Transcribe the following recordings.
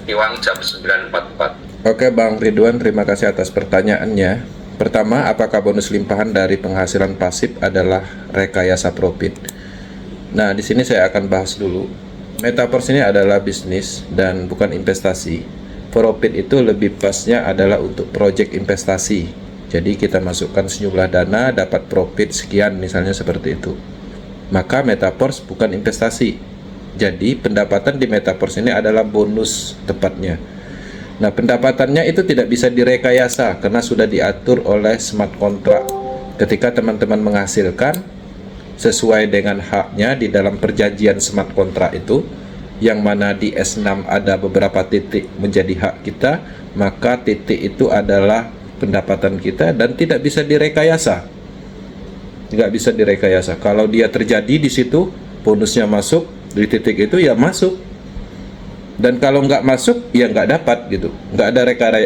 Iwang jam 9.44. Oke Bang Ridwan, terima kasih atas pertanyaannya. Pertama, apakah bonus limpahan dari penghasilan pasif adalah rekayasa profit? Nah, di sini saya akan bahas dulu. Metaverse ini adalah bisnis dan bukan investasi. Profit itu lebih pasnya adalah untuk project investasi. Jadi kita masukkan sejumlah dana, dapat profit sekian, misalnya seperti itu. Maka Metaverse bukan investasi. Jadi pendapatan di Metaverse ini adalah bonus tepatnya. Nah, pendapatannya itu tidak bisa direkayasa karena sudah diatur oleh smart contract. Ketika teman-teman menghasilkan sesuai dengan haknya di dalam perjanjian smart contract itu, yang mana di S6 ada beberapa titik menjadi hak kita, maka titik itu adalah pendapatan kita dan tidak bisa direkayasa. Tidak bisa direkayasa. Kalau dia terjadi di situ, bonusnya masuk di titik itu, ya masuk. Dan kalau nggak masuk, ya nggak dapat gitu. Nggak ada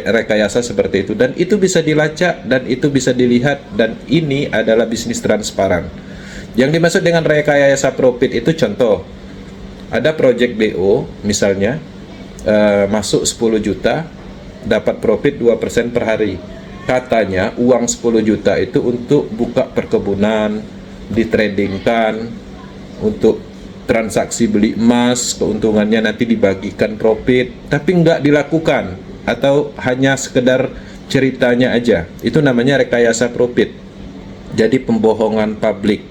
rekayasa seperti itu. Dan itu bisa dilacak, dan itu bisa dilihat, dan ini adalah bisnis transparan. Yang dimaksud dengan rekayasa profit itu contoh, ada project BO misalnya, masuk 10 juta, dapat profit 2% per hari. Katanya uang 10 juta itu untuk buka perkebunan, ditradingkan, untuk transaksi beli emas, keuntungannya nanti dibagikan profit, tapi nggak dilakukan, atau hanya sekedar ceritanya aja. Itu namanya rekayasa profit. Jadi pembohongan publik.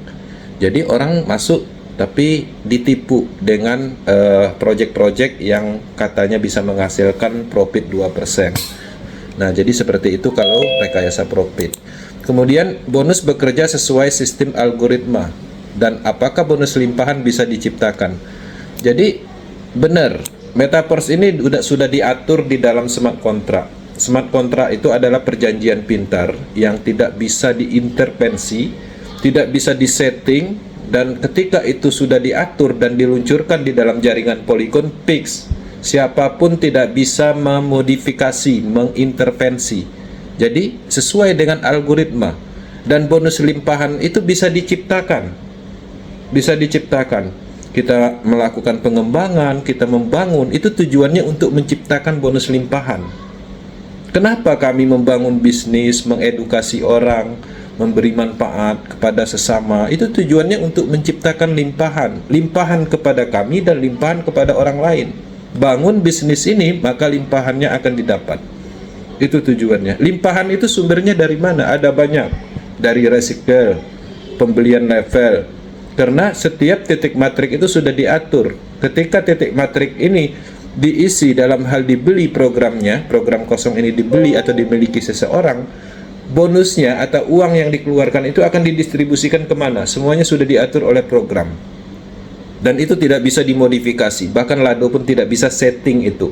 Jadi orang masuk tapi ditipu dengan project-project yang katanya bisa menghasilkan profit 2%. Nah, jadi seperti itu kalau rekayasa profit. Kemudian bonus bekerja sesuai sistem algoritma. Dan apakah bonus limpahan bisa diciptakan? Jadi benar, Metaverse ini sudah diatur di dalam smart contract. Smart contract itu adalah perjanjian pintar yang tidak bisa diintervensi, tidak bisa disetting, dan ketika itu sudah diatur dan diluncurkan di dalam jaringan Polygon fix, siapapun tidak bisa memodifikasi, mengintervensi. Jadi sesuai dengan algoritma, dan bonus limpahan itu bisa diciptakan. Bisa diciptakan. Kita melakukan pengembangan, kita membangun, itu tujuannya untuk menciptakan bonus limpahan. Kenapa kami membangun bisnis, mengedukasi orang, memberi manfaat kepada sesama? Itu tujuannya untuk menciptakan limpahan. Limpahan kepada kami dan limpahan kepada orang lain. Bangun bisnis ini, maka limpahannya akan didapat. Itu tujuannya. Limpahan itu sumbernya dari mana? Ada banyak. Dari recycle, pembelian level. Karena setiap titik matrik itu sudah diatur. Ketika titik matrik ini diisi dalam hal dibeli programnya, program kosong ini dibeli atau dimiliki seseorang, bonusnya atau uang yang dikeluarkan itu akan didistribusikan kemana? Semuanya sudah diatur oleh program. Dan itu tidak bisa dimodifikasi. Bahkan Lado pun tidak bisa setting itu.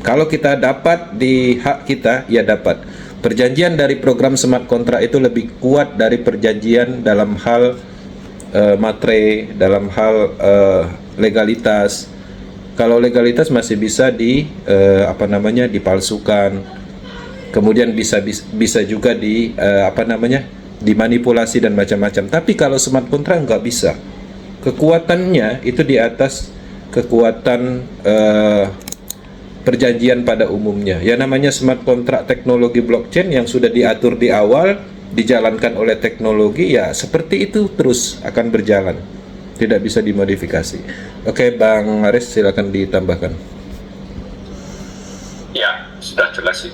Kalau kita dapat di hak kita, ya dapat. Perjanjian dari program smart contract itu lebih kuat dari perjanjian dalam hal matre, dalam hal legalitas. Kalau legalitas masih bisa dipalsukan. Kemudian bisa juga dimanipulasi dan macam-macam. Tapi kalau smart contract nggak bisa. Kekuatannya itu di atas kekuatan perjanjian pada umumnya. Ya, namanya smart contract teknologi blockchain yang sudah diatur di awal, dijalankan oleh teknologi, ya seperti itu terus akan berjalan, tidak bisa dimodifikasi. Oke, Bang Aris, silakan ditambahkan. Ya, sudah jelas sih.